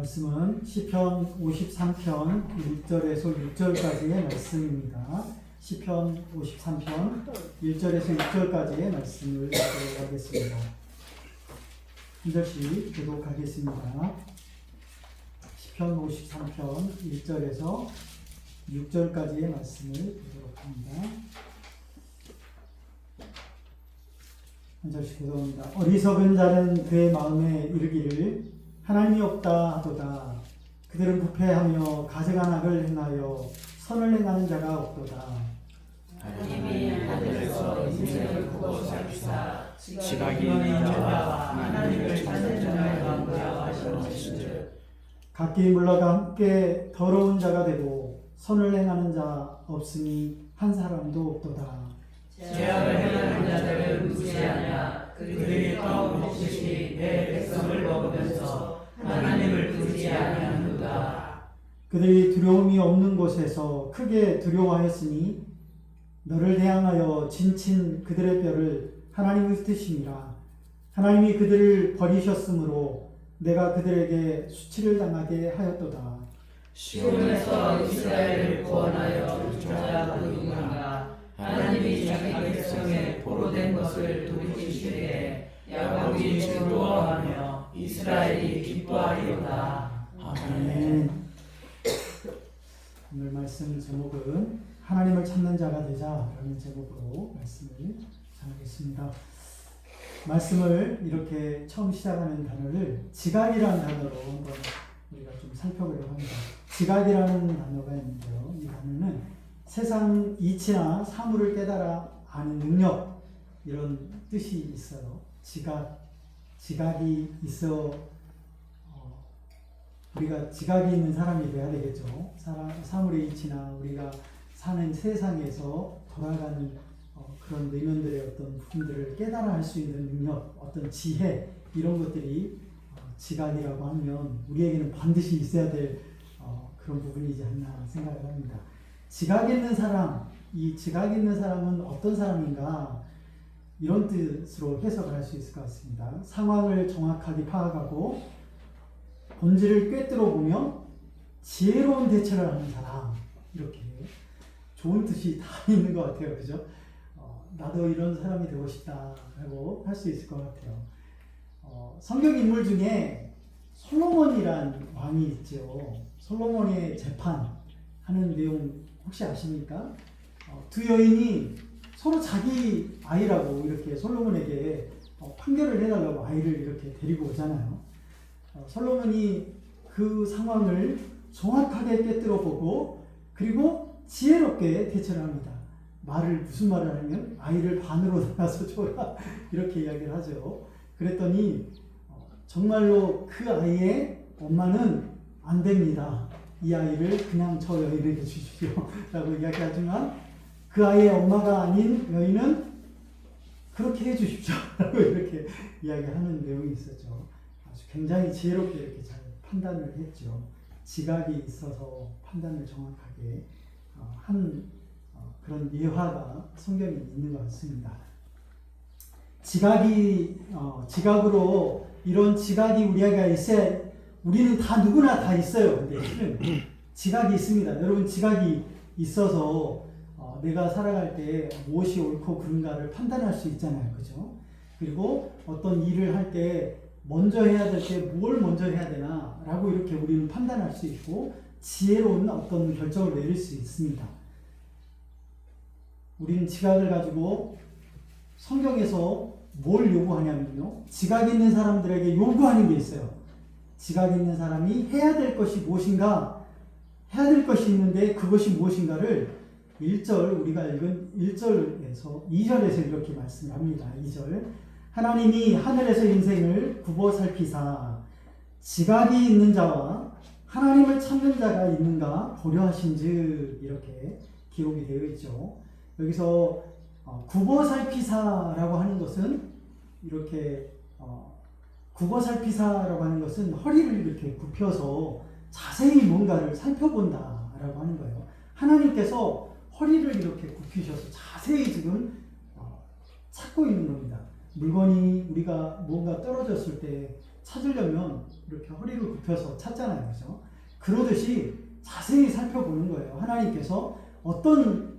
말씀은 시편 53편 1절에서 6절까지의 말씀입니다. 시편 53편 1절에서 6절까지의 말씀을 읽도록 하겠습니다. 한 절씩 교독하겠습니다. 시편 53편 1절에서 6절까지의 말씀을 보도록 합니다. 한 절씩 교독합니다. 어리석은 자는 그의 마음에 이르기를 하나님이 없다 하도다. 그들은 부패하며 가증한 악을 행하여 선을 행하는 자가 없도다. 하나님이 하늘에서 인생을 두고 살피사 지각이 있는 자와 하나님을 찾는 자의 마음과 하시는즉 각기 물러가 함께 더러운 자가 되고 선을 행하는 자 없으니 한 사람도 없도다. 죄악을 행하는 자들을 무시하냐. 그들이 떡 먹듯이 내 백성을 먹으면서 하나님을 부르지 아니하는도다. 그들이 두려움이 없는 곳에서 크게 두려워하였으니 너를 대항하여 진친 그들의 뼈를 하나님이 흩으심이라. 하나님이 그들을 버리셨으므로 내가 그들에게 수치를 당하게 하였도다. 시온에서 이스라엘을 구원하여 인자가 누구인가. 하나님이 자기 백성의 포로된 것을 돌이키시되 야곱이 즐거워하며 이스라엘이 기뻐하리로다. 아멘. 오늘 말씀 제목은 하나님을 찾는 자가 되자라는 제목으로 말씀을 전하겠습니다. 말씀을 이렇게 처음 시작하는 단어를 지각이라는 단어로 한번 우리가 좀 살펴보려고 합니다. 지각이라는 단어가 있는데요. 이 단어는 세상 이치나 사물을 깨달아 아는 능력, 이런 뜻이 있어요. 지각이 있어 우리가 지각이 있는 사람이 돼야 되겠죠. 사물의 이치나 우리가 사는 세상에서 돌아가는 그런 내면들의 어떤 부분들을 깨달아 할 수 있는 능력, 어떤 지혜, 이런 것들이 지각이라고 하면 우리에게는 반드시 있어야 될 그런 부분이지 않나 생각을 합니다. 지각 있는 사람, 이 지각 있는 사람은 어떤 사람인가? 이런 뜻으로 해석을 할 수 있을 것 같습니다. 상황을 정확하게 파악하고 본질을 꿰뚫어 보며 지혜로운 대처를 하는 사람, 이렇게 좋은 뜻이 다 있는 것 같아요. 그죠? 나도 이런 사람이 되고 싶다라고 할 수 있을 것 같아요. 성경 인물 중에 솔로몬이란 왕이 있죠. 솔로몬의 재판하는 내용 혹시 아십니까? 두 여인이 서로 자기 아이라고 이렇게 솔로몬에게 판결을 해달라고 아이를 이렇게 데리고 오잖아요. 솔로몬이 그 상황을 정확하게 꿰뚫어 보고 그리고 지혜롭게 대처를 합니다. 무슨 말을 하냐면 아이를 반으로 나눠서 줘라 이렇게 이야기를 하죠. 그랬더니 정말로 그 아이의 엄마는 안 됩니다. 이 아이를 그냥 저 여인에게 주십시오 라고 이야기하지만 그 아이의 엄마가 아닌 여인은 그렇게 해주십시오 라고 이렇게 이야기하는 내용이 있었죠. 아주 굉장히 지혜롭게 이렇게 잘 판단을 했죠. 지각이 있어서 판단을 정확하게 한 그런 예화가 성경에 있는 것 같습니다. 지각으로 이런 지각이 우리에게 있어야, 우리는 다 누구나 다 있어요. 근데 지각이 있습니다. 여러분, 지각이 있어서 내가 살아갈 때 무엇이 옳고 그른가를 판단할 수 있잖아요. 그죠? 그리고 어떤 일을 할 때 먼저 해야 될 때 뭘 먼저 해야 되나 라고 이렇게 우리는 판단할 수 있고 지혜로운 어떤 결정을 내릴 수 있습니다. 우리는 지각을 가지고 성경에서 뭘 요구하냐면요. 지각 있는 사람들에게 요구하는 게 있어요. 지각 있는 사람이 해야 될 것이 무엇인가, 해야 될 것이 있는데 그것이 무엇인가를 1절, 우리가 읽은 1절에서 2절에서 이렇게 말씀을 합니다. 2절. 하나님이 하늘에서 인생을 굽어 살피사 지각이 있는 자와 하나님을 찾는 자가 있는가 보려 하신즉, 이렇게 기록이 되어 있죠. 여기서 굽어 살피사라고 하는 것은 이렇게 굽어 살피사라고 하는 것은 허리를 이렇게 굽혀서 자세히 뭔가를 살펴본다라고 하는 거예요. 하나님께서 허리를 이렇게 굽히셔서 자세히 지금 찾고 있는 겁니다. 물건이 우리가 뭔가 떨어졌을 때 찾으려면 이렇게 허리를 굽혀서 찾잖아요. 그죠? 그러듯이 자세히 살펴보는 거예요. 하나님께서 어떤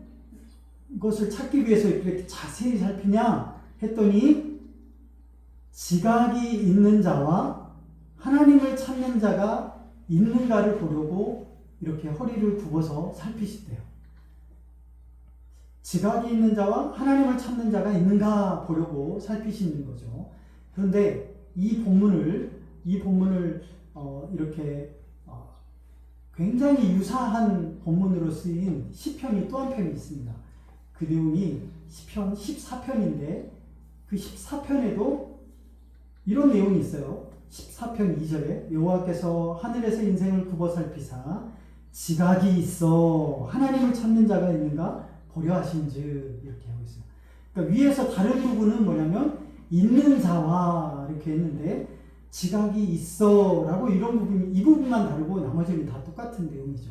것을 찾기 위해서 이렇게 자세히 살피냐 했더니 지각이 있는 자와 하나님을 찾는 자가 있는가를 보려고 이렇게 허리를 굽어서 살피시대요. 지각이 있는 자와 하나님을 찾는 자가 있는가 보려고 살피시는 거죠. 그런데 이 본문을 이렇게 굉장히 유사한 본문으로 쓰인 시편이 또 한 편이 있습니다. 그 내용이 시편 14편인데 그 14편에도 이런 내용이 있어요. 14편 2절에 여호와께서 하늘에서 인생을 굽어 살피사 지각이 있어 하나님을 찾는 자가 있는가 보려 하신즉 이렇게 하고 있어요. 그러니까 위에서 다른 부분은 뭐냐면 있는 자와 이렇게 했는데 지각이 있어 라고 이런 부분, 이 부분만 다르고 나머지는 다 똑같은 내용이죠.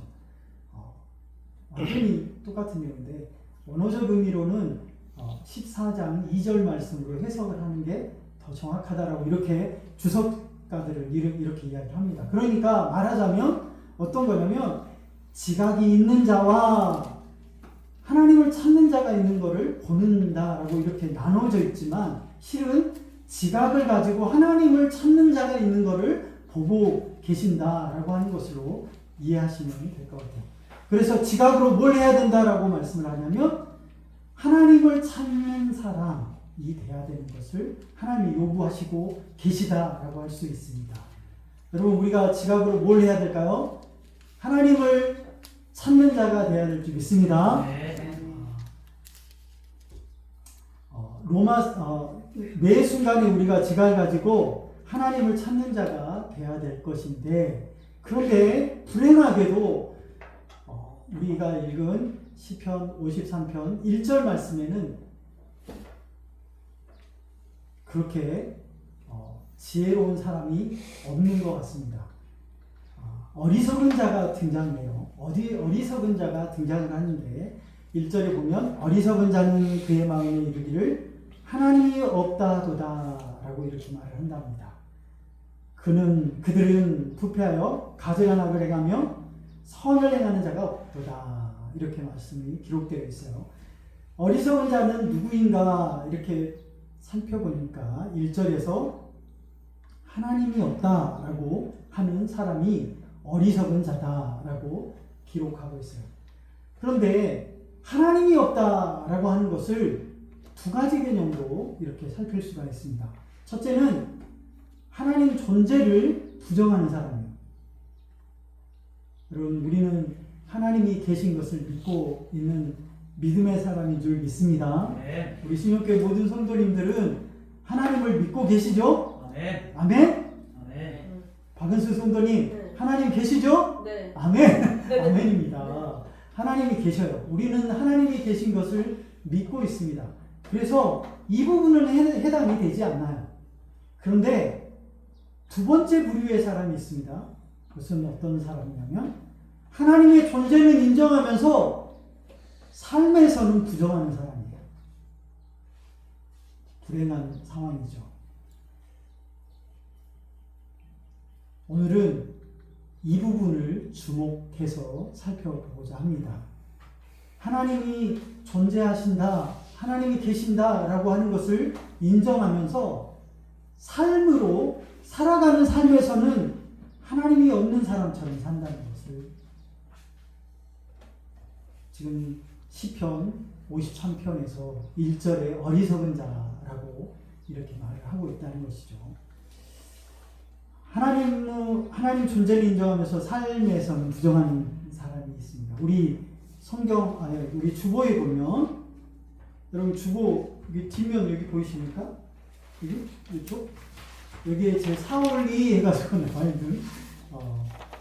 완전히 똑같은 내용인데 원어적 의미로는 14장 2절 말씀으로 해석을 하는 게 더 정확하다라고 이렇게 주석가들을 이렇게 이야기를 합니다. 그러니까 말하자면 어떤 거냐면 지각이 있는 자와 하나님을 찾는 자가 있는 것을 보는다라고 이렇게 나눠져 있지만 실은 지각을 가지고 하나님을 찾는 자가 있는 것을 보고 계신다라고 하는 것으로 이해하시면 될 것 같아요. 그래서 지각으로 뭘 해야 된다라고 말씀을 하냐면 하나님을 찾는 사람이 돼야 되는 것을 하나님이 요구하시고 계시다라고 할 수 있습니다. 여러분 우리가 지각으로 뭘 해야 될까요? 하나님을 찾는 자가 되어야 될 줄 믿습니다. 매 순간에 우리가 지각을 가지고 하나님을 찾는 자가 되어야 될 것인데 그런데 불행하게도 우리가 읽은 시편 53편 1절 말씀에는 그렇게 지혜로운 사람이 없는 것 같습니다. 어리석은 자가 등장해요. 어리석은 자가 등장을 하는데 1절에 보면 어리석은 자는 그의 마음에 이르기를 하나님이 없다도다 라고 이렇게 말을 한답니다. 그들은 부패하여 가증한 악을 행하며 선을 행하는 자가 없도다 이렇게 말씀이 기록되어 있어요. 어리석은 자는 누구인가 이렇게 살펴보니까 1절에서 하나님이 없다라고 하는 사람이 어리석은 자다라고 기록하고 있어요. 그런데 하나님이 없다라고 하는 것을 두 가지 개념으로 이렇게 살필 수가 있습니다. 첫째는 하나님 존재를 부정하는 사람이에요. 여러분 우리는 하나님이 계신 것을 믿고 있는 믿음의 사람인 줄 믿습니다. 네. 우리 신역교회 모든 성도님들은 하나님을 믿고 계시죠? 네. 아멘? 네. 박은수 성도님 네. 하나님 계시죠? 네. 아멘? 네. 아멘입니다. 하나님이 계셔요. 우리는 하나님이 계신 것을 믿고 있습니다. 그래서 이 부분은 해당이 되지 않나요? 그런데 두 번째 부류의 사람이 있습니다. 그것은 어떤 사람이냐면 하나님의 존재는 인정하면서 삶에서는 부정하는 사람이에요. 불행한 상황이죠. 오늘은 이 부분을 주목해서 살펴보고자 합니다. 하나님이 존재하신다, 하나님이 계신다라고 하는 것을 인정하면서 삶으로 살아가는 삶에서는 하나님이 없는 사람처럼 산다는 것을 지금 시편 53편에서 1절에 어리석은 자라고 이렇게 말을 하고 있다는 것이죠. 하나님 존재를 인정하면서 삶에서는 부정하는 사람이 있습니다. 우리 우리 주보에 보면 여러분 주보 여기 뒷면 여기 보이십니까? 이쪽 여기에 제 4월리 해가지고 나와 있는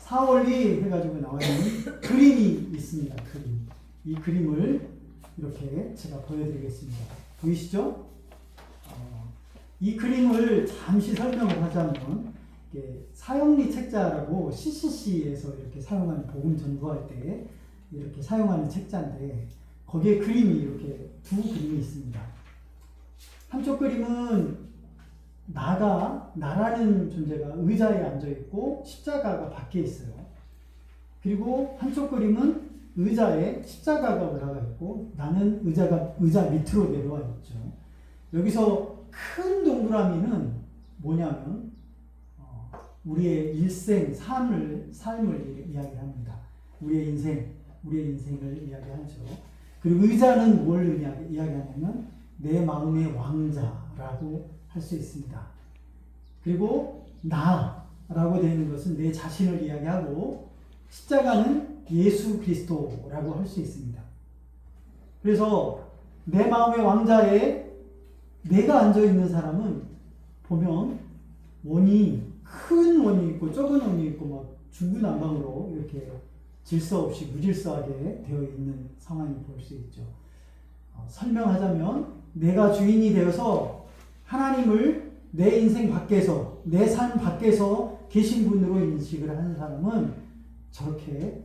4월리 해가지고 나와 있는 그림이 있습니다. 그림. 이 그림을 이렇게 제가 보여드리겠습니다. 보이시죠? 이 그림을 잠시 설명을 하자면 사형리 책자라고 CCC에서 이렇게 사용하는 복음 전도할 때 이렇게 사용하는 책자인데 거기에 그림이 이렇게 두 그림이 있습니다. 한쪽 그림은 나라는 존재가 의자에 앉아 있고 십자가가 밖에 있어요. 그리고 한쪽 그림은 의자에 십자가가 올라가 있고 나는 의자 밑으로 내려와 있죠. 여기서 큰 동그라미는 뭐냐면 우리의 일생, 삶을 이야기합니다. 우리의 인생을 이야기하죠. 그리고 의자는 뭘 이야기하냐면 내 마음의 왕자라고 할 수 있습니다. 그리고 나라고 되는 것은 내 자신을 이야기하고 십자가는 예수 그리스도라고 할 수 있습니다. 그래서 내 마음의 왕자에 내가 앉아있는 사람은 보면 큰 원이 있고 적은 원이 있고 막 중구난방으로 이렇게 질서 없이 무질서하게 되어 있는 상황이 볼 수 있죠. 설명하자면 내가 주인이 되어서 하나님을 내 인생 밖에서 내 삶 밖에서 계신 분으로 인식을 하는 사람은 저렇게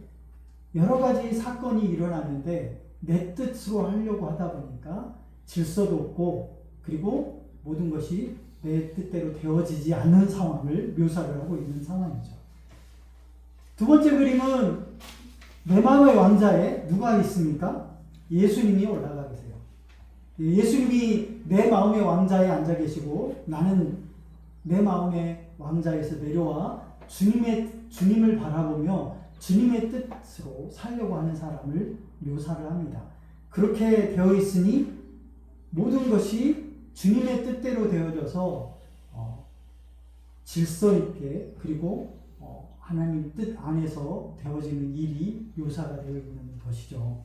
여러 가지 사건이 일어나는데 내 뜻으로 하려고 하다 보니까 질서도 없고 그리고 모든 것이 내 뜻대로 되어지지 않는 상황을 묘사를 하고 있는 상황이죠. 두 번째 그림은 내 마음의 왕자에 누가 있습니까? 예수님이 올라가 계세요. 예수님이 내 마음의 왕자에 앉아 계시고 나는 내 마음의 왕자에서 내려와 주님을 바라보며 주님의 뜻으로 살려고 하는 사람을 묘사를 합니다. 그렇게 되어 있으니 모든 것이 주님의 뜻대로 되어져서 질서 있게 그리고 하나님 뜻 안에서 되어지는 일이 묘사가 되어 있는 것이죠.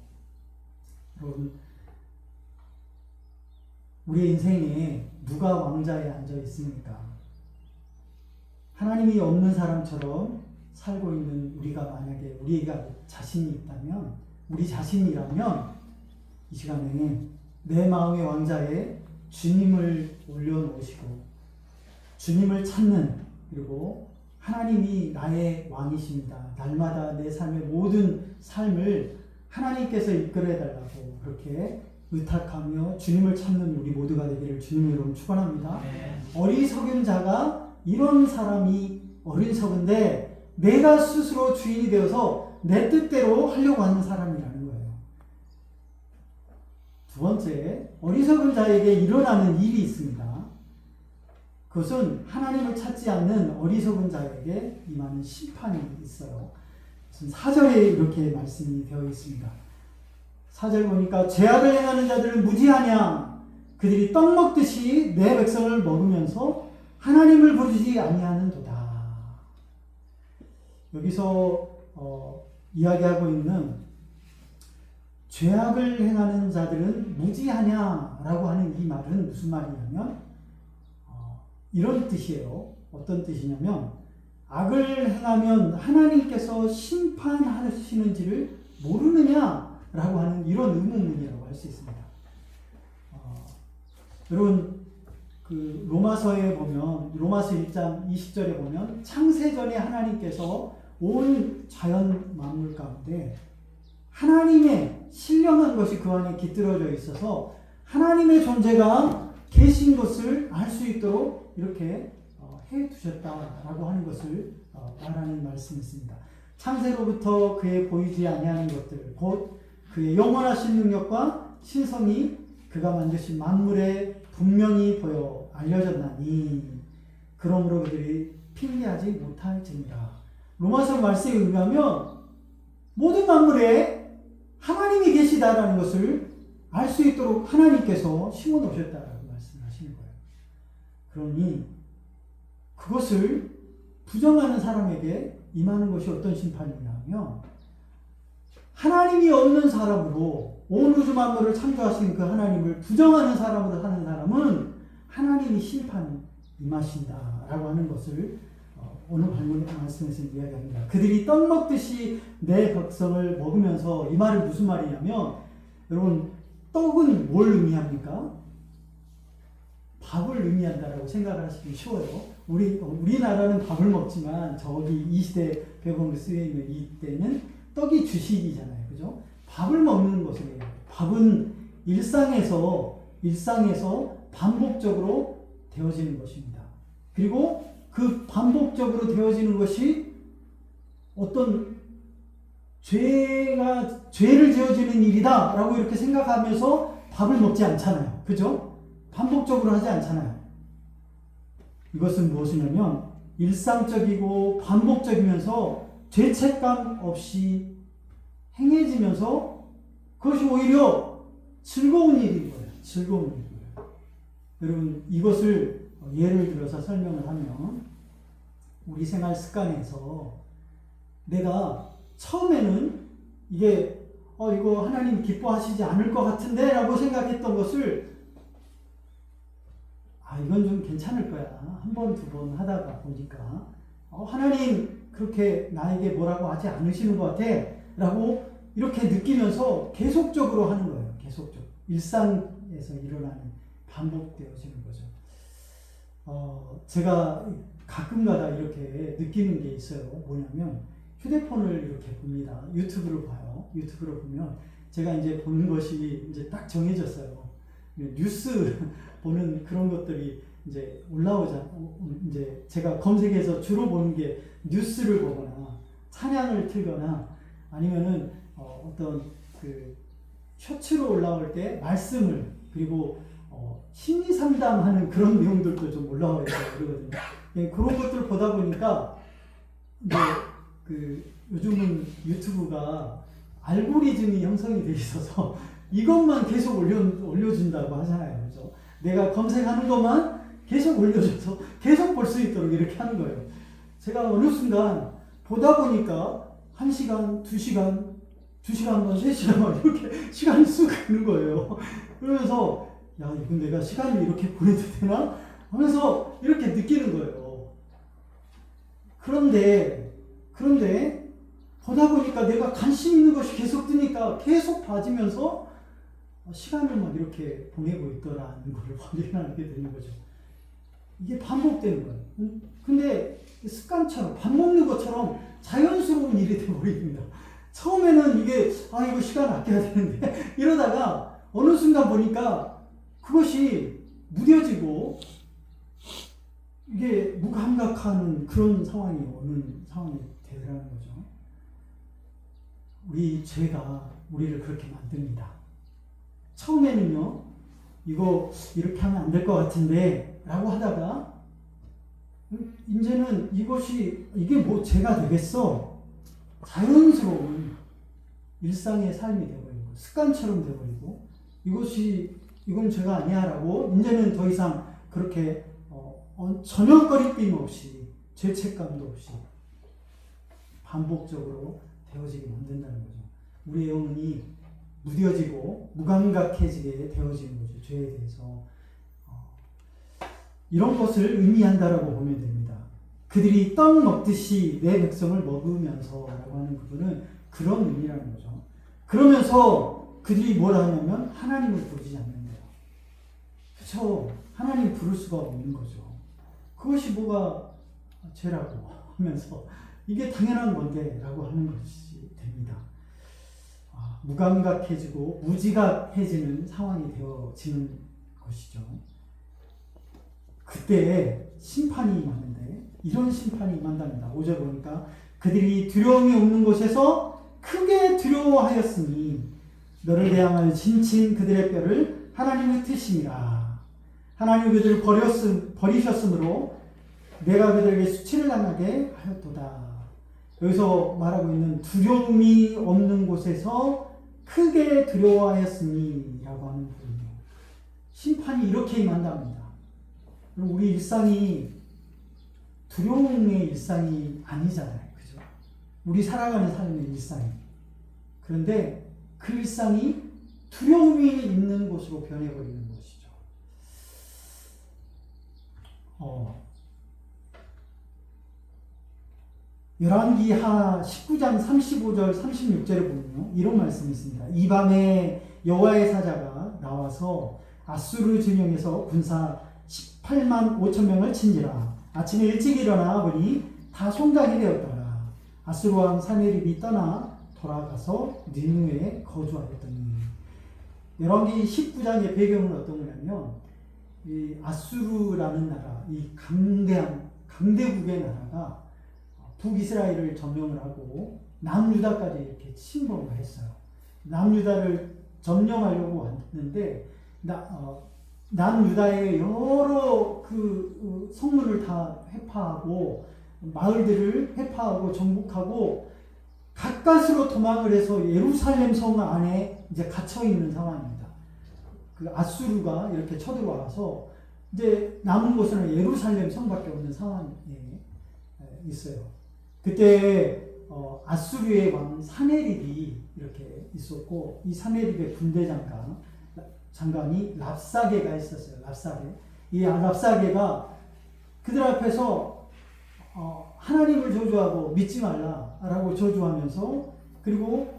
여러분, 우리의 인생에 누가 왕자에 앉아 있습니까? 하나님이 없는 사람처럼 살고 있는 우리가 만약에 우리가 자신이 있다면, 우리 자신이라면 이 시간에 내 마음의 왕자에 주님을 올려놓으시고 주님을 찾는, 그리고 하나님이 나의 왕이십니다. 날마다 내 삶의 모든 삶을 하나님께서 이끌어달라고 그렇게 의탁하며 주님을 찾는 우리 모두가 되기를 주님의 이름으로 축원합니다. 어리석은 자가 이런 사람이 어리석은데 내가 스스로 주인이 되어서 내 뜻대로 하려고 하는 사람이라는 거예요. 두 번째, 어리석은 자에게 일어나는 일이 있습니다. 그것은 하나님을 찾지 않는 어리석은 자에게 임하는 심판이 있어요. 4절에 이렇게 말씀이 되어 있습니다. 4절 보니까 죄악을 행하는 자들은 무지하냐, 그들이 떡 먹듯이 내 백성을 먹으면서 하나님을 부르지 아니하는도다. 여기서 이야기하고 있는 죄악을 행하는 자들은 무지하냐라고 하는 이 말은 무슨 말이냐면 이런 뜻이에요. 어떤 뜻이냐면 악을 행하면 하나님께서 심판하시는지를 모르느냐라고 하는 이런 의문문이라고 할 수 있습니다. 여러분, 그 로마서에 보면, 로마서 1장 20절에 보면 창세전에 하나님께서 온 자연 만물 가운데 하나님의 신령한 것이 그 안에 깃들어져 있어서 하나님의 존재가 계신 것을 알 수 있도록 이렇게 해 두셨다라고 하는 것을 말하는 말씀이 있습니다. 창세로부터 그의 보이지 아니하는 것들, 곧 그의 영원하신 능력과 신성이 그가 만드신 만물에 분명히 보여 알려졌나니 그러므로 그들이 핑계하지 못할지니라. 로마서 말씀에 의하면 모든 만물에 하나님이 계시다라는 것을 알 수 있도록 하나님께서 심어 놓으셨다라고 말씀하시는 거예요. 그러니 그것을 부정하는 사람에게 임하는 것이 어떤 심판이냐면 하나님이 없는 사람으로 온 우주 만물을 창조하신 그 하나님을 부정하는 사람으로 사는 사람은 하나님이 심판 임하신다라고 하는 것을 오늘 말씀에서 이야기합니다. 그들이 떡 먹듯이 내 백성을 먹으면서, 이 말은 무슨 말이냐면 여러분, 떡은 뭘 의미합니까? 밥을 의미한다라고 생각을 하시기 쉬워요. 우리나라는 밥을 먹지만 저기 이 시대 배경으로 쓰여 있는 이때는 떡이 주식이잖아요. 그죠? 밥을 먹는 것을 해요. 밥은 일상에서 반복적으로 되어지는 것입니다. 그리고 그 반복적으로 되어지는 것이 어떤 죄를 지어지는 일이다 라고 이렇게 생각하면서 밥을 먹지 않잖아요. 그죠? 반복적으로 하지 않잖아요. 이것은 무엇이냐면 일상적이고 반복적이면서 죄책감 없이 행해지면서 그것이 오히려 즐거운 일인 거예요. 즐거운 일이에요. 여러분, 이것을 예를 들어서 설명을 하면 우리 생활 습관에서 내가 처음에는 이게 이거 하나님 기뻐하시지 않을 것 같은데 라고 생각했던 것을 이건 좀 괜찮을 거야. 한 번, 두 번 하다가 보니까 하나님 그렇게 나에게 뭐라고 하지 않으시는 것 같아 라고 이렇게 느끼면서 계속적으로 하는 거예요. 계속적으로. 일상에서 일어나는 반복되어지는 거죠. 제가 가끔가다 이렇게 느끼는 게 있어요. 뭐냐면 휴대폰을 이렇게 봅니다. 유튜브를 봐요. 유튜브를 보면 제가 이제 보는 것이 이제 딱 정해졌어요. 뉴스 보는 그런 것들이 이제 이제 제가 검색해서 주로 보는 게 뉴스를 보거나 찬양을 틀거나 아니면은 어떤 그 셔츠로 올라올 때 말씀을 그리고 심리 상담하는 그런 내용들도 좀 올라와 있어요. 그러거든요. 그런 것들을 보다 보니까 이제 요즘은 유튜브가 알고리즘이 형성이 돼 있어서 이것만 계속 올려준다고 하잖아요. 그죠? 내가 검색하는 것만 계속 올려줘서 계속 볼 수 있도록 이렇게 하는 거예요. 제가 어느 순간 보다 보니까 1시간, 2시간, 2시간만, 3시간만 이렇게 시간이 쑥 가는 거예요. 그러면서 이건 내가 시간을 이렇게 보내도 되나? 하면서 이렇게 느끼는 거예요. 그런데 보다 보니까 내가 관심 있는 것이 계속 뜨니까 계속 봐지면서 시간을 막 이렇게 보내고 있더라는 걸 확인하게 되는 거죠. 이게 반복되는 거예요. 근데 습관처럼 밥 먹는 것처럼 자연스러운 일이 되어버립니다. 처음에는 이게 이거 시간 아껴야 되는데 이러다가 어느 순간 보니까 그것이 무뎌지고 이게 무감각하는 그런 상황이 오는 상황이 되더라는 거죠. 우리 죄가 우리를 그렇게 만듭니다. 처음에는요, 이거 이렇게 하면 안 될 것 같은데 라고 하다가 이제는 이게 뭐 죄가 되겠어? 자연스러운 일상의 삶이 되어버리고 습관처럼 되어버리고 이건 죄가 아니야 라고 이제는 더 이상 그렇게 전혀 꺼리낌 없이 죄책감도 없이 반복적으로 되어지게 만든다는 거죠. 우리의 영혼이 무뎌지고 무감각해지게 되어지는 거죠. 죄에 대해서. 이런 것을 의미한다라고 보면 됩니다. 그들이 떡 먹듯이 내 백성을 먹으면서 라고 하는 부분은 그런 의미라는 거죠. 그러면서 그들이 뭘 하냐면 하나님을 부르지 않는 거예요. 그렇죠. 하나님 부를 수가 없는 거죠. 그것이 뭐가 죄라고 하면서 이게 당연한 건데 라고 하는 것이 됩니다. 무감각해지고 무지각해지는 상황이 되어지는 것이죠. 그때 심판이 임하는데 이런 심판이 임한답니다. 5절 보니까 그들이 두려움이 없는 곳에서 크게 두려워하였으니 너를 대항하여 진친 그들의 뼈를 하나님이 흩으심이라. 하나님이 그들을 버리셨으므로 내가 그들에게 수치를 당하게 하였도다. 여기서 말하고 있는 두려움이 없는 곳에서 크게 두려워하였으니 라고 하는 부분이에요. 심판이 이렇게 임한답니다. 우리 일상이 두려움의 일상이 아니잖아요. 그죠? 우리 살아가는 삶의 일상이. 그런데 그 일상이 두려움이 있는 곳으로 변해버리는 것이죠. 열왕기하 19장 35절 36절에 보면요, 이런 말씀이 있습니다. 이 밤에 여호와의 사자가 나와서 아수르 진영에서 군사 18만 5천 명을 친지라. 아침에 일찍 일어나 보니 다 송장이 되었더라. 아수르 왕 사네립이 떠나 돌아가서 니느웨에 거주하였더니. 열왕기 19장의 배경은 어떤 거냐면 이 아수르라는 나라, 이 강대국의 나라가 북이스라엘을 점령을 하고 남유다까지 이렇게 침범을 했어요. 남유다를 점령하려고 왔는데 남유다의 여러 그 성문을 다 회파하고 마을들을 회파하고 정복하고 가까스로 도망을 해서 예루살렘 성 안에 이제 갇혀 있는 상황입니다. 그 아수르가 이렇게 쳐들어와서 이제 남은 곳은 예루살렘 성밖에 없는 상황에 있어요. 그때 아수르의 왕 사네립이 이렇게 있었고, 이 사네립의 군대 장관이 랍사게가 있었어요. 랍사게. 이 랍사게가 그들 앞에서 하나님을 저주하고 믿지 말라라고 저주하면서, 그리고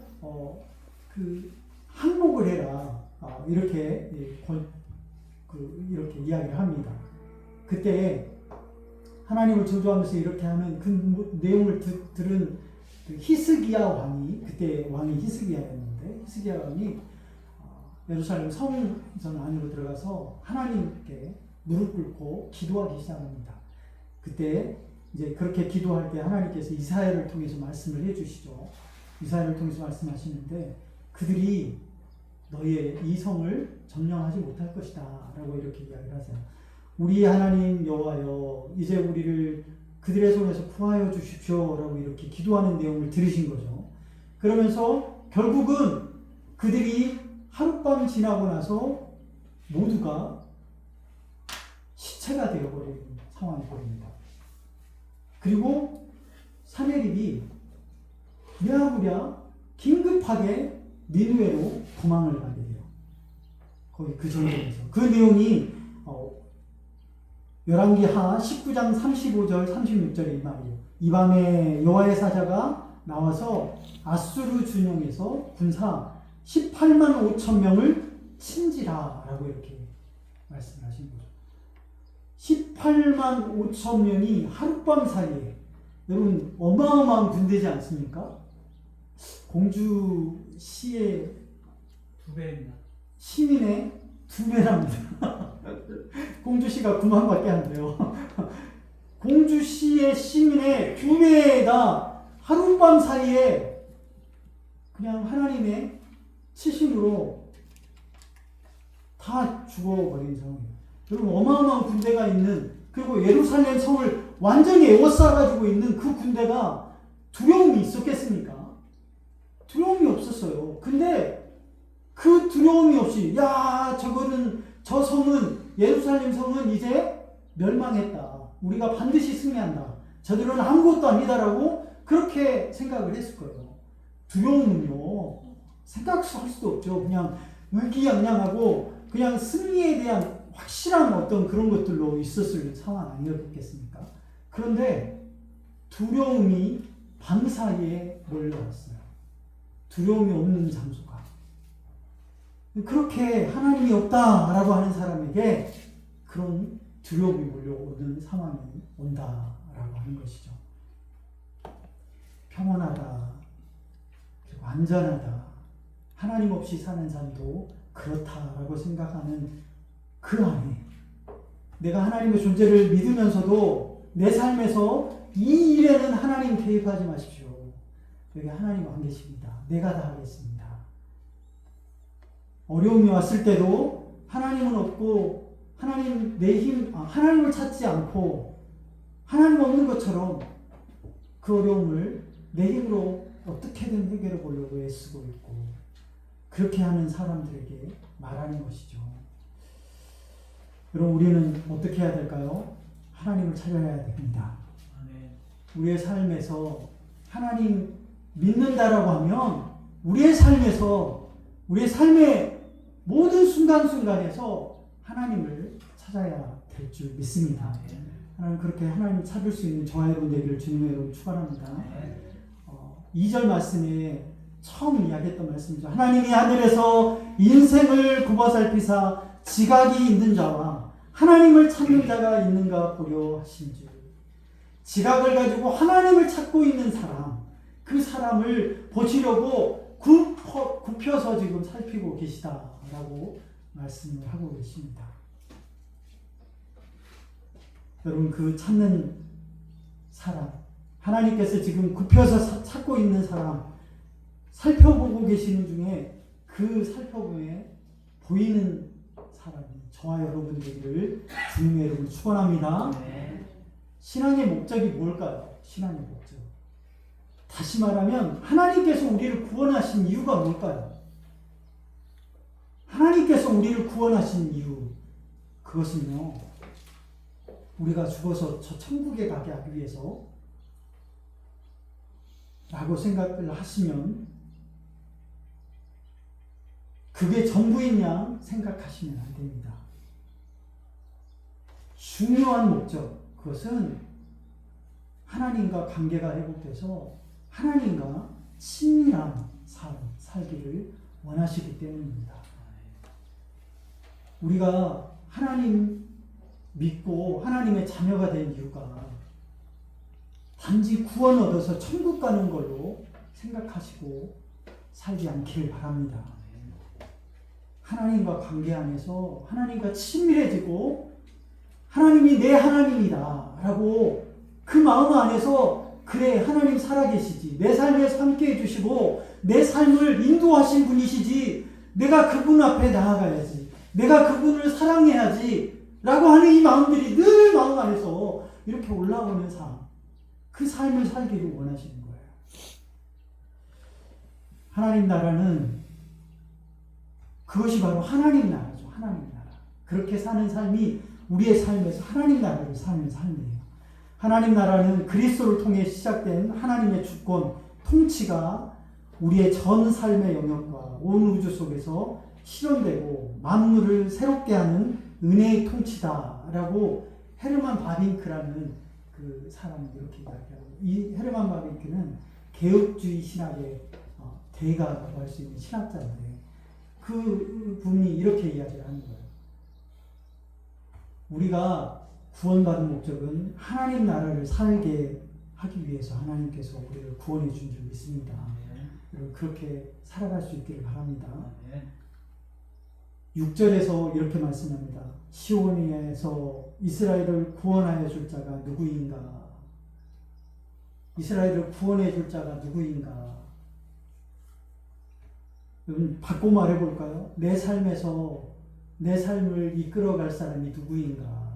그 항복을 해라, 이렇게 이렇게 이야기를 합니다. 그때 하나님을 저주하면서 이렇게 하는 그 내용을 들은 그 히스기야 왕이, 그때 왕이 히스기야였는데, 히스기야 왕이 예루살렘 성전 안으로 들어가서 하나님께 무릎 꿇고 기도하기 시작합니다. 그때 이제 그렇게 기도할 때 하나님께서 이사야를 통해서 말씀을 해주시죠. 이사야를 통해서 말씀하시는데, 그들이 너희의 이 성을 점령하지 못할 것이다 라고 이렇게 이야기를 하세요. 우리 하나님 여호와여, 이제 우리를 그들의 손에서 구하여 주십시오 라고 이렇게 기도하는 내용을 들으신 거죠. 그러면서 결국은 그들이 하룻밤 지나고 나서 모두가 시체가 되어버리는 상황이 보입니다. 그리고 사네립이 부랴부랴 긴급하게 니느웨로 도망을 가게 돼요. 거기 그 전쟁에서. 그 내용이 열왕기하 19장 35절 36절의 이 말이에요. 이 밤에 여호와의 사자가 나와서 아수르 준영에서 군사 18만 5천 명을 친지라라고 이렇게 말씀하신 거죠. 18만 5천 명이 하룻밤 사이에, 여러분 어마어마한 군대지 않습니까? 공주시의 2배입니다. 시민의 2배랍니다. 공주시가 9만밖에 안 돼요. 공주시의 시민의 2배가 하룻밤 사이에 그냥 하나님의 치심으로 다 죽어버린 상황이에요. 여러분 어마어마한 군대가 있는, 그리고 예루살렘 성을 완전히 에워싸가지고 있는 그 군대가 두려움이 있었겠습니까? 두려움이 없었어요. 근데 그 두려움이 없이, 야, 저 성은, 예루살렘 성은 이제 멸망했다. 우리가 반드시 승리한다. 저들은 아무것도 아니다라고 그렇게 생각을 했을 거예요. 두려움은요, 생각할 수도 없죠. 그냥 의기양양하고 그냥 승리에 대한 확실한 어떤 그런 것들로 있었을 상황 아니었겠습니까? 그런데 두려움이 밤사이에 몰려왔어요. 두려움이 없는 장소가. 그렇게 하나님이 없다라고 하는 사람에게 그런 두려움이 몰려오는 상황이 온다라고 하는 것이죠. 평온하다, 그리고 안전하다, 하나님 없이 사는 삶도 그렇다라고 생각하는 그 안에 내가 하나님의 존재를 믿으면서도 내 삶에서 이 일에는 하나님 개입하지 마십시오. 여기 하나님 안 계십니다. 내가 다 하겠습니다. 어려움이 왔을 때도 하나님은 없고 하나님을 찾지 않고 하나님 없는 것처럼 그 어려움을 내 힘으로 어떻게든 해결해 보려고 애쓰고 있고, 그렇게 하는 사람들에게 말하는 것이죠. 여러분 우리는 어떻게 해야 될까요? 하나님을 찾아야 됩니다. 우리의 삶에서 하나님 믿는다라고 하면 우리의 삶에서, 우리의 삶의 모든 순간순간에서 하나님을 찾아야 될 줄 믿습니다. 하나님 그렇게 하나님을 찾을 수 있는 저와 여러분 되기를 주님의 이름으로 축원합니다. 2절 말씀에 처음 이야기했던 말씀이죠. 하나님이 하늘에서 인생을 굽어살피사 지각이 있는 자와 하나님을 찾는 자가 있는가 보려 하신 줄. 지각을 가지고 하나님을 찾고 있는 사람, 그 사람을 보시려고 굽혀서 지금 살피고 계시다라고 말씀을 하고 계십니다. 여러분 그 찾는 사람, 하나님께서 지금 굽혀서 찾고 있는 사람, 살펴보고 계시는 중에 그 살펴보에 보이는 사람이 저와 여러분 되기를 주님의 이름으로 축원합니다. 신앙의 목적이 뭘까요? 신앙의 목적. 다시 말하면 하나님께서 우리를 구원하신 이유가 뭘까요? 하나님께서 우리를 구원하신 이유, 그것은요, 우리가 죽어서 저 천국에 가게 하기 위해서 라고 생각을 하시면 그게 전부인 양 생각하시면 안 됩니다. 중요한 목적, 그것은 하나님과 관계가 회복돼서 하나님과 친밀한 삶 살기를 원하시기 때문입니다. 우리가 하나님 믿고 하나님의 자녀가 된 이유가 단지 구원 얻어서 천국 가는 걸로 생각하시고 살지 않기를 바랍니다. 하나님과 관계 안에서 하나님과 친밀해지고 하나님이 내 하나님이다 라고 그 마음 안에서 그래 하나님 살아계시지, 내 삶에서 함께 해주시고 내 삶을 인도하신 분이시지, 내가 그분 앞에 나아가야지, 내가 그분을 사랑해야지 라고 하는 이 마음들이 늘 마음 안에서 이렇게 올라오는 삶, 그 삶을 살기를 원하시는 거예요. 하나님 나라는 그것이 바로 하나님 나라죠. 하나님 나라. 그렇게 사는 삶이 우리의 삶에서 하나님 나라를 사는 삶이에요. 하나님 나라는 그리스도를 통해 시작된 하나님의 주권, 통치가 우리의 전 삶의 영역과 온 우주 속에서 실현되고 만물을 새롭게 하는 은혜의 통치다라고 헤르만 바빙크라는 그 사람이 이렇게 이야기하고, 이 헤르만 바빙크는 개혁주의 신학의 대가라고 할 수 있는 신학자인데 그 분이 이렇게 이야기를 하는 거예요. 우리가 구원받은 목적은 하나님 나라를 살게 하기 위해서 하나님께서 우리를 구원해 준 줄 믿습니다. 여러분 그렇게 살아갈 수 있기를 바랍니다. 6절에서 이렇게 말씀합니다. 시온에서 이스라엘을 구원하여 줄 자가 누구인가? 이스라엘을 구원해 줄 자가 누구인가? 여러분 바꿔 말해 볼까요? 내 삶에서 내 삶을 이끌어갈 사람이 누구인가?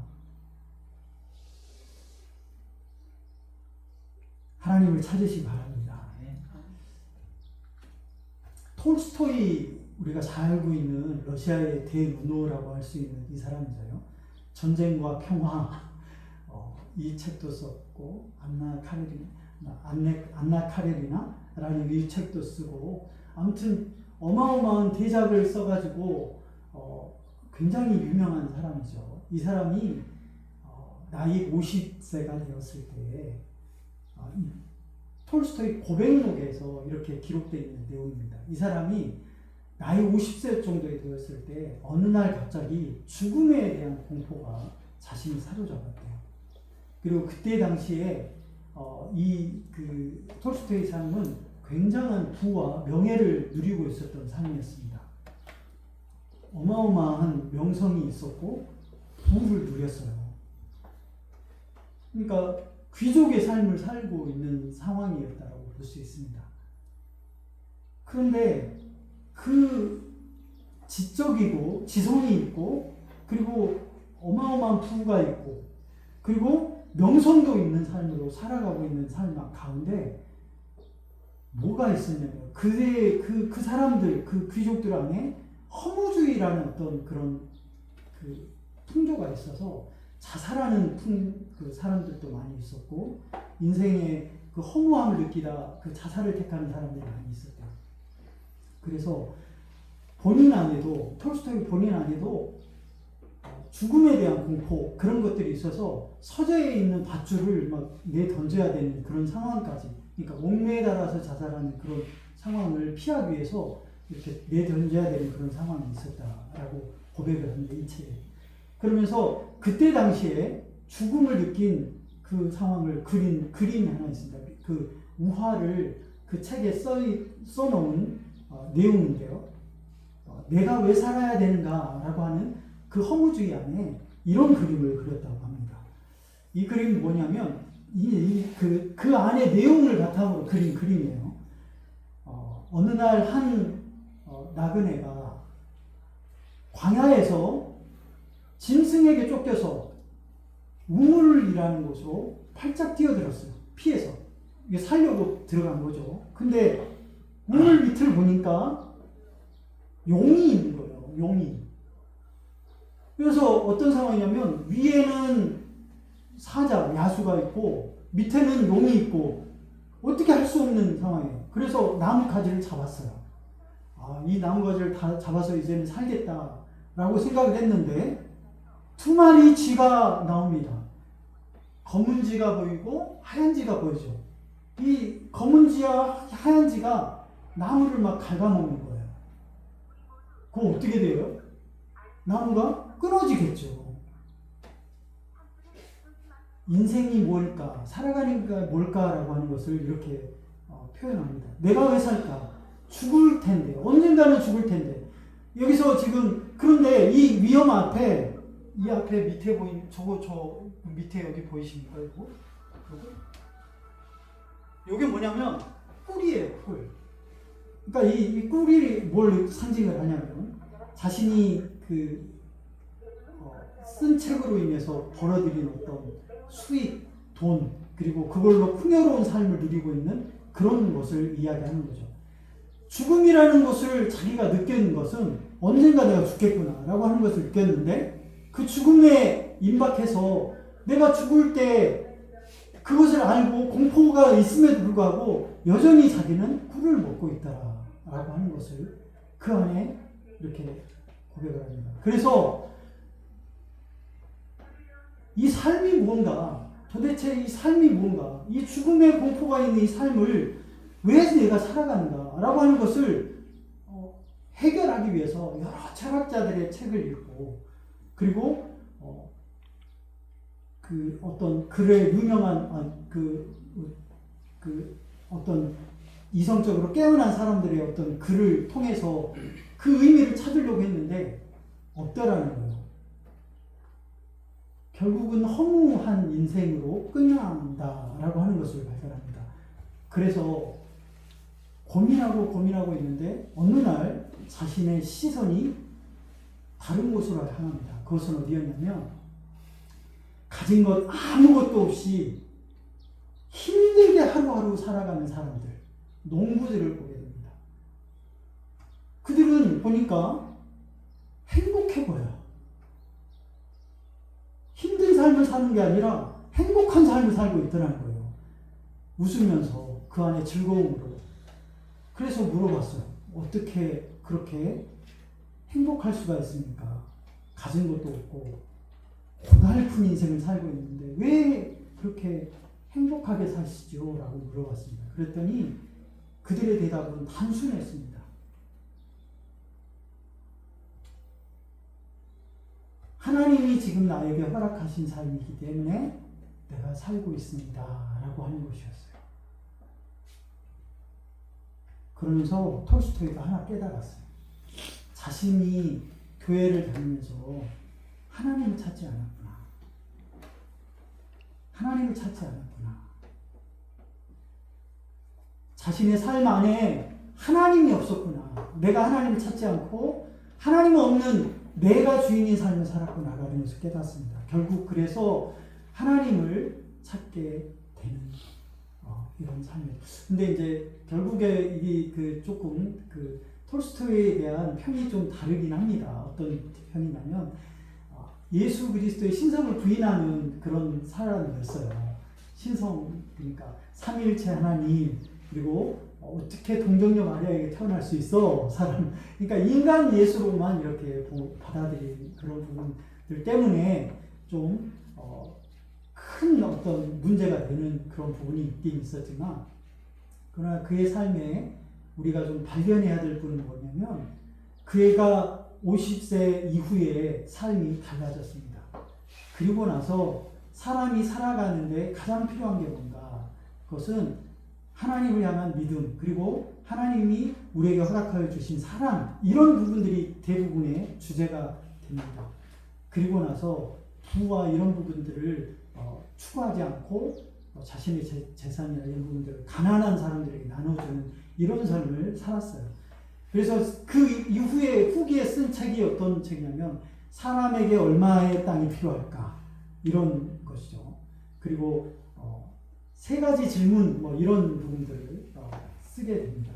하나님을 찾으시기 바랍니다. 톨스토이, 우리가 잘 알고 있는 러시아의 대문호라고 할 수 있는 이 사람이잖아요. 전쟁과 평화, 이 책도 썼고 안나 카레리나라는 이 책도 쓰고, 아무튼 어마어마한 대작을 써가지고 굉장히 유명한 사람이죠. 이 사람이 나이 50세가 되었을 때 톨스토이 고백록에서 이렇게 기록되어 있는 내용입니다. 이 사람이 나이 50세 정도에 되었을 때 어느 날 갑자기 죽음에 대한 공포가 자신을 사로잡았대요. 그리고 그때 당시에 이 톨스토이 삶은 굉장한 부와 명예를 누리고 있었던 삶이었습니다. 어마어마한 명성이 있었고 부를 누렸어요. 그러니까 귀족의 삶을 살고 있는 상황이었다고 볼 수 있습니다. 그런데 그 지적이고 지성이 있고 그리고 어마어마한 부가 있고 그리고 명성도 있는 삶으로 살아가고 있는 삶 가운데 뭐가 있었냐면 그 사람들, 그 귀족들 안에 허무주의라는 어떤 그런 그 풍조가 있어서 자살하는 그 사람들도 많이 있었고, 인생의 그 허무함을 느끼다 그 자살을 택하는 사람들이 많이 있었대요. 그래서 본인 안에도, 톨스토이 본인 안에도 죽음에 대한 공포, 그런 것들이 있어서 서재에 있는 밧줄을 막 내던져야 되는 그런 상황까지, 그러니까 목매달아서 자살하는 그런 상황을 피하기 위해서 이렇게 내던져야 되는 그런 상황이 있었다라고 고백을 하는데, 이 책에. 그러면서 그때 당시에 죽음을 느낀 그 상황을 그린 그림이 하나 있습니다. 그 우화를 그 책에 써놓은 내용인데요. 내가 왜 살아야 되는가 라고 하는 그 허무주의 안에 이런 그림을 그렸다고 합니다. 이 그림이 뭐냐면 그 안에 내용을 바탕으로 그린 그림이에요. 어느 날 한 나그네가 광야에서 짐승에게 쫓겨서 우물이라는 곳으로 팔짝 뛰어들었어요. 피해서. 이게 살려고 들어간 거죠. 근데 우물 밑을 보니까 용이 있는 거예요. 용이. 그래서 어떤 상황이냐면 위에는 사자, 야수가 있고 밑에는 용이 있고 어떻게 할 수 없는 상황이에요. 그래서 나뭇가지를 잡았어요. 이 나뭇가지를 다 잡아서 이제는 살겠다라고 생각을 했는데 두 마리 쥐가 나옵니다. 검은 쥐가 보이고 하얀 쥐가 보이죠. 이 검은 쥐와 하얀 쥐가 나무를 막 갉아먹는 거예요. 그럼 어떻게 돼요? 나무가 끊어지겠죠. 인생이 뭘까, 살아가는 게 뭘까라고 하는 것을 이렇게 표현합니다. 내가 왜 살까? 죽을 텐데, 언젠가는 죽을 텐데. 여기서 지금 그런데 이 위험 앞에, 이 앞에 밑에 보이는 저 밑에 여기 보이십니까? 이거? 이게 뭐냐면 꿀이에요, 꿀. 그러니까 이 꿀이 뭘 상징을 하냐면 자신이 쓴 책으로 인해서 벌어들인 어떤 수익, 돈, 그리고 그걸로 풍요로운 삶을 누리고 있는 그런 것을 이야기하는 거죠. 죽음이라는 것을 자기가 느끼는 것은 언젠가 내가 죽겠구나라고 하는 것을 느꼈는데 그 죽음에 임박해서 내가 죽을 때 그것을 알고 공포가 있음에도 불구하고 여전히 자기는 꿀을 먹고 있다라고 하는 것을 그 안에 이렇게 고백을 합니다. 그래서 이 삶이 뭔가, 도대체 이 삶이 뭔가, 이 죽음의 공포가 있는 이 삶을 왜 내가 살아가는가 라고 하는 것을 해결하기 위해서 여러 철학자들의 책을 읽고 그리고 그 어떤 글의 유명한 어떤 이성적으로 깨어난 사람들의 어떤 글을 통해서 그 의미를 찾으려고 했는데 없더라는 거예요. 결국은 허무한 인생으로 끝난다라고 하는 것을 발견합니다. 그래서 고민하고 있는데 어느 날 자신의 시선이 다른 곳으로 향합니다. 그것은 어디였냐면 가진 것 아무것도 없이 힘들게 하루하루 살아가는 사람들, 농부들을 보게 됩니다. 그들은 보니까 행복해 보여요. 힘든 삶을 사는 게 아니라 행복한 삶을 살고 있더라는 거예요. 웃으면서 그 안에 즐거움으로. 그래서 물어봤어요. 어떻게 그렇게 행복할 수가 있습니까? 가진 것도 없고 고달픈 인생을 살고 있는데 왜 그렇게 행복하게 사시죠? 라고 물어봤습니다. 그랬더니 그들의 대답은 단순했습니다. 하나님이 지금 나에게 허락하신 삶이기 때문에 내가 살고 있습니다. 라고 하는 것이었어요. 그러면서 톨스토이가 하나 깨달았어요. 자신이 교회를 다니면서 하나님을 찾지 않았구나. 하나님을 찾지 않았구나. 자신의 삶 안에 하나님이 없었구나. 내가 하나님을 찾지 않고 하나님 없는 내가 주인인 삶을 살았구나라는 것을 깨닫습니다. 결국 그래서 하나님을 찾게 되는 이런 삶이에요. 근데 이제 결국에 이게 조금 톨스토이에 대한 평이 좀 다르긴 합니다. 어떤 평이냐면 예수 그리스도의 신성을 부인하는 그런 사람이었어요. 신성, 그러니까 삼위일체 하나님, 그리고 어떻게 동정녀 마리아에게 태어날 수 있어? 사람. 그러니까 인간 예수로만 이렇게 받아들인 그런 부분들 때문에 좀 큰 어떤 문제가 되는 그런 부분이 있긴 있었지만, 그러나 그의 삶에 우리가 좀 발견해야 될 부분은 뭐냐면, 그가 50세 이후에 삶이 달라졌습니다. 그리고 나서 사람이 살아가는데 가장 필요한 게 뭔가? 그것은 하나님을 향한 믿음, 그리고 하나님이 우리에게 허락하여 주신 사랑, 이런 부분들이 대부분의 주제가 됩니다. 그리고 나서 부와 이런 부분들을 추구하지 않고 자신의 재산이나 이런 부분들을 가난한 사람들에게 나눠주는 이런 삶을 살았어요. 그래서 그 이후에 후기에 쓴 책이 어떤 책이냐면 사람에게 얼마의 땅이 필요할까 이런 것이죠. 그리고 세 가지 질문 뭐 이런 부분들을 쓰게 됩니다.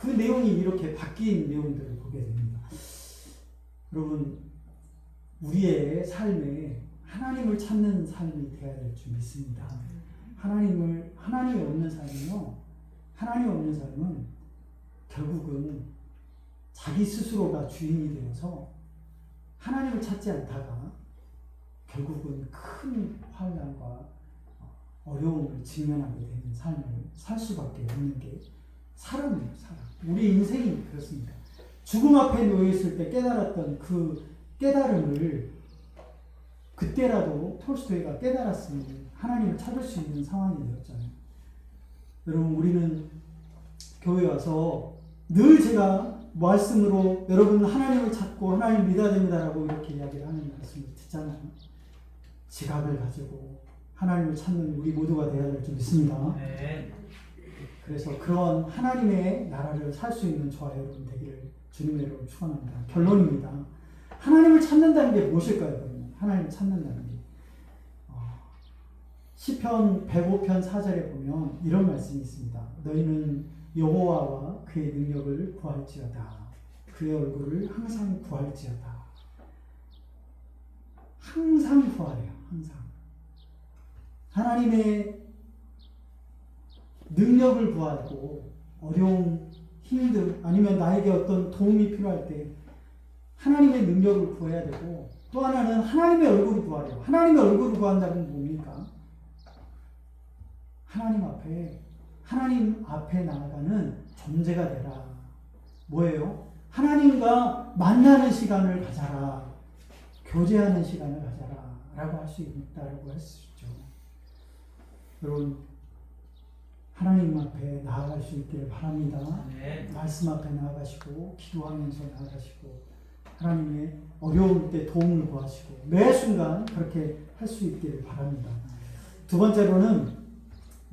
그 내용이 이렇게 바뀐 내용들을 보게 됩니다. 여러분, 우리의 삶에 하나님을 찾는 삶이 되어야 될 줄 믿습니다. 하나님이 없는 삶은요, 하나님 없는 삶은 결국은 자기 스스로가 주인이 되어서 하나님을 찾지 않다가 결국은 큰 환난과 어려움을 직면하게 되는 삶을 살 수밖에 없는 게 사람이에요, 사람. 우리 인생이 그렇습니다. 죽음 앞에 놓여있을 때 깨달았던 그 깨달음을 그때라도 톨스토이가 깨달았으면 하나님을 찾을 수 있는 상황이 되었잖아요. 여러분, 우리는 교회 와서 늘 제가 말씀으로 여러분 하나님을 찾고 하나님을 믿어야 됩니다라고 이렇게 이야기를 하는 말씀을 듣잖아요. 지각을 가지고 하나님을 찾는 우리 모두가 되어야 될 줄 믿습니다. 네. 그래서 그런 하나님의 나라를 살 수 있는 저와 여러분 되기를 주님의 이름으로 축원합니다. 결론입니다. 하나님을 찾는다는 게 무엇일까요? 그러면 하나님을 찾는다는 게 시편 105편 4절에 보면 이런 말씀이 있습니다. 너희는 여호와와 그의 능력을 구할지어다. 그의 얼굴을 항상 구할지어다. 항상 구하래요. 항상. 하나님의 능력을 구하고 어려움, 힘듦 아니면 나에게 어떤 도움이 필요할 때 하나님의 능력을 구해야 되고 또 하나는 하나님의 얼굴을 구하래요. 하나님의 얼굴을 구한다는 뭡니까? 하나님 앞에 나아가는 존재가 되라. 뭐예요? 하나님과 만나는 시간을 가져라. 교제하는 시간을 가져라. 라고 할 수 있다라고 할 수 있죠. 여러분, 하나님 앞에 나아갈 수 있기를 바랍니다. 네. 말씀 앞에 나아가시고 기도하면서 나아가시고 하나님의 어려울 때 도움을 구하시고 매 순간 그렇게 할 수 있기를 바랍니다. 두 번째로는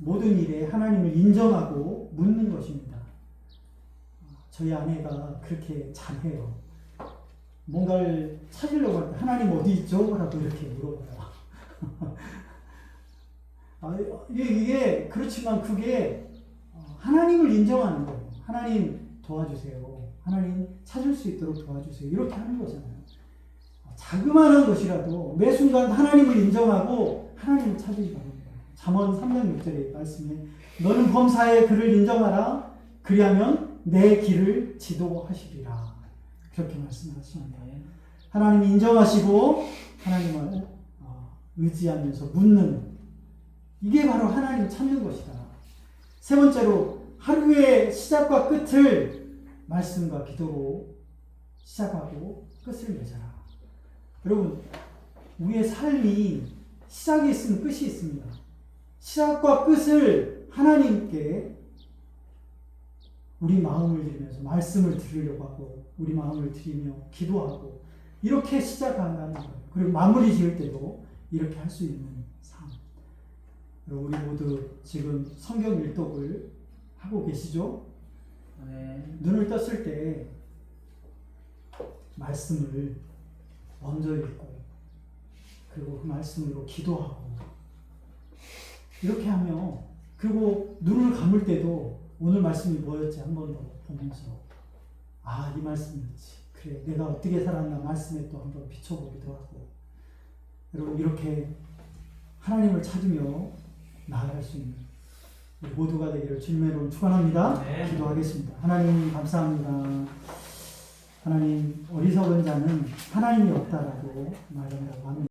모든 일에 하나님을 인정하고 묻는 것입니다. 저희 아내가 그렇게 잘해요. 뭔가를 찾으려고 할 때 하나님 어디 있죠? 라고 이렇게 물어봐요. 이게 그렇지만 그게 하나님을 인정하는 거예요. 하나님 도와주세요. 하나님 찾을 수 있도록 도와주세요. 이렇게 하는 거잖아요. 자그마한 것이라도 매 순간 하나님을 인정하고 하나님을 찾으시 바랍니다. 잠언 3장 6절의 말씀에 너는 범사에 그를 인정하라. 그리하면 내 길을 지도하시리라. 그렇게 말씀하십니다. 하나님 인정하시고 하나님을 의지하면서 묻는 이게 바로 하나님을 찾는 것이다. 세 번째로 하루의 시작과 끝을 말씀과 기도로 시작하고 끝을 맺어라. 여러분, 우리의 삶이 시작이 있으면 끝이 있습니다. 시작과 끝을 하나님께 우리 마음을 들이면서 말씀을 들으려고 하고 우리 마음을 들이며 기도하고 이렇게 시작한다는 거예요. 그리고 마무리 지을 때도 이렇게 할 수 있는 삶. 우리 모두 지금 성경 일독을 하고 계시죠? 네. 눈을 떴을 때 말씀을 먼저 읽고 그리고 그 말씀으로 기도하고 이렇게 하며 그리고 눈을 감을 때도 오늘 말씀이 뭐였지 한 번 더 보면서 이 말씀이었지. 그래 내가 어떻게 살았나 말씀에 또 한번 비춰보기도 하고 여러분 이렇게 하나님을 찾으며 나아갈 수 있는 우리 모두가 되기를 주님의 이름으로 축원합니다. 네. 기도하겠습니다. 하나님 감사합니다. 하나님 어리석은 자는 하나님이 없다라고 말한다고 합니다.